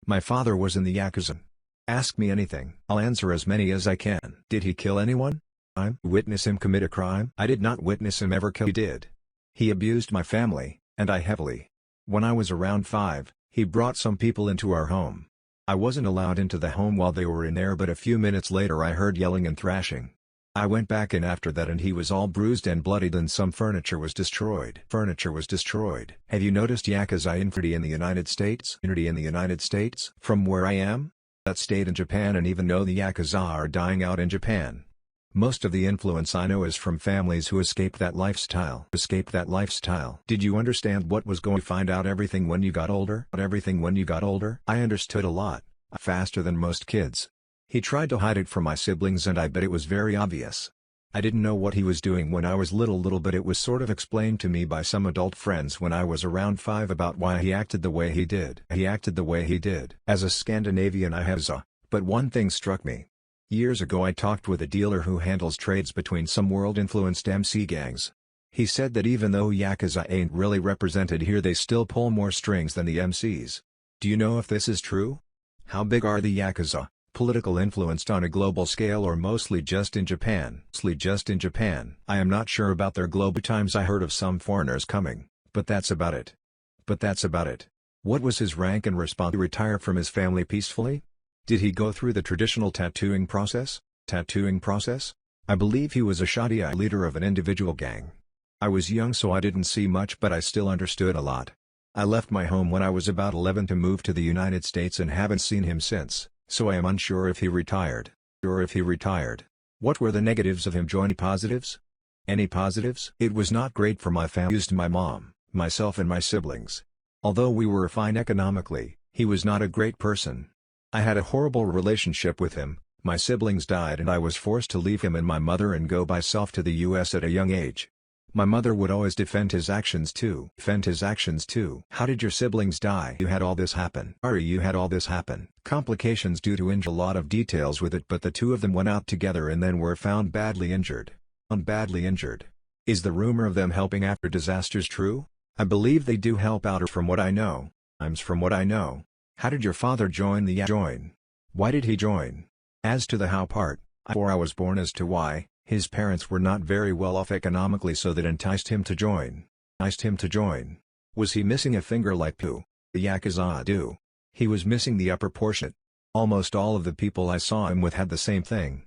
My father was in the YAKUZA. Ask me anything, I'll answer as many as I can. Did he kill anyone? I witness him commit a crime? I did not witness him ever kill. He did. He abused my family, and I heavily. When I was around 5, he brought some people into our home. I wasn't allowed into the home while they were in there, but a few minutes later I heard yelling and thrashing. I went back in after that and he was all bruised and bloodied and some furniture was destroyed. Have you noticed YAKUZA infiltrate in the United States? From where I am? That state in Japan, and even though the YAKUZA are dying out in Japan. Most of the influence I know is from families who escaped that lifestyle. Did you understand what was going to find out everything when you got older? I understood a lot, faster than most kids. He tried to hide it from my siblings and I bet it was very obvious. I didn't know what he was doing when I was little, but it was sort of explained to me by some adult friends when I was around 5 about why he acted the way he did. As a Scandinavian I have but one thing struck me. Years ago I talked with a dealer who handles trades between some world-influenced MC gangs. He said that even though YAKUZA ain't really represented here, they still pull more strings than the MCs. Do you know if this is true? How big are the YAKUZA? Political influenced on a global scale or mostly just in Japan? I am not sure about their global times. I heard of some foreigners coming, but that's about it. What was his rank and response? To retire from his family peacefully? Did he go through the traditional tattooing process? I believe he was a Shadi leader of an individual gang. I was young so I didn't see much, but I still understood a lot. I left my home when I was about 11 to move to the United States and haven't seen him since. So I am unsure if he retired. What were the negatives of him joining? Positives? Any positives? It was not great for my family. Used my mom, myself and my siblings. Although we were fine economically, he was not a great person. I had a horrible relationship with him, my siblings died and I was forced to leave him and my mother and go by myself to the US at a young age. My mother would always defend his actions too. How did your siblings die? You had all this happen. Complications due to injury. A lot of details with it, but the two of them went out together and then were found badly injured. Is the rumor of them helping after disasters true? I believe they do help out from what I know. How did your father join the YAKUZA? Why did he join? As to the how part, before I was born. As to why, his parents were not very well off economically, so that enticed him to join. Was he missing a finger like the YAKUZA do? He was missing the upper portion. Almost all of the people I saw him with had the same thing.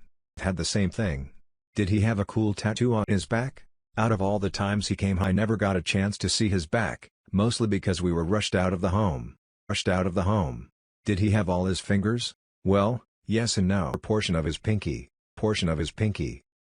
Did he have a cool tattoo on his back? Out of all the times he came, I never got a chance to see his back, mostly because we were rushed out of the home. Did he have all his fingers? Well, yes and no. Portion of his pinky.